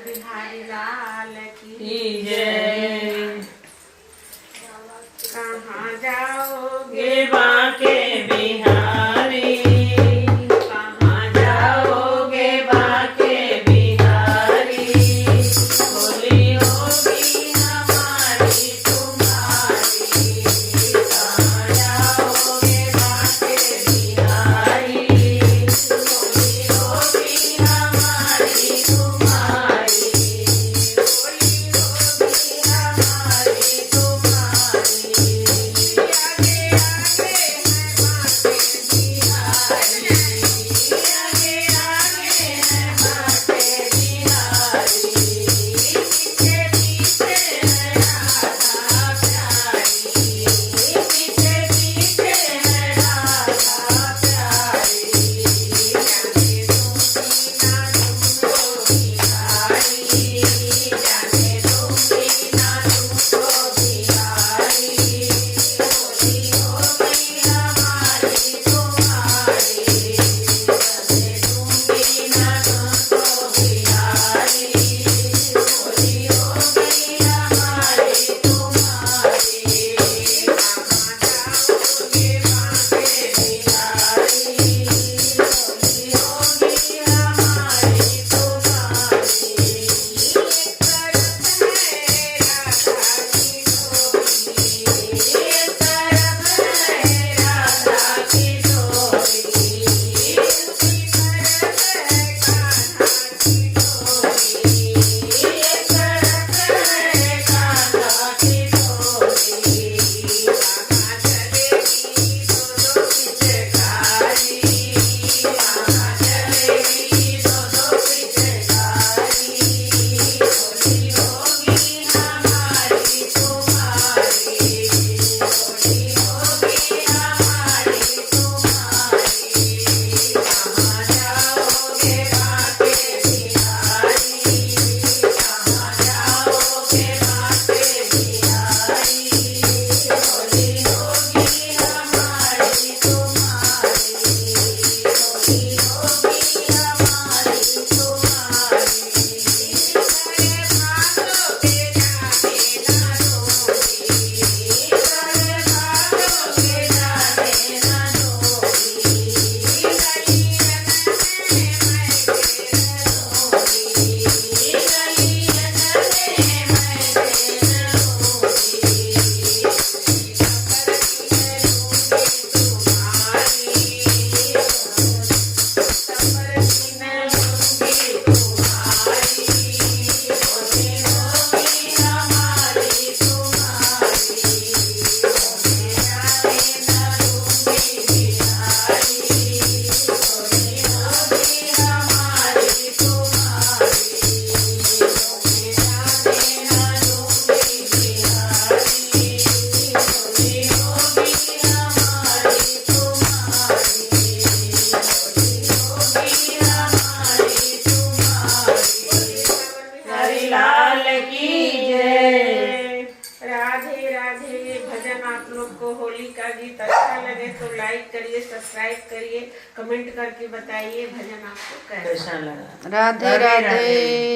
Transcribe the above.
बिहारी लाल की जय। कहाँ जाओगे ये बांके बिहारी, कहाँ जाओगे बांके बिहारी, होली होगी हमारी तुम्हारी। कहाँ जाओगे बांके बिहारी, होली होगी हमारी तुम्हारी। होली होगी हमारी तुम्हारी। लाल की जय। राधे राधे। भजन आप लोग को होली का गीत अच्छा लगे तो लाइक करिए, सब्सक्राइब करिए, कमेंट करके बताइए भजन आपको कैसा कैसा लगा। राधे राधे।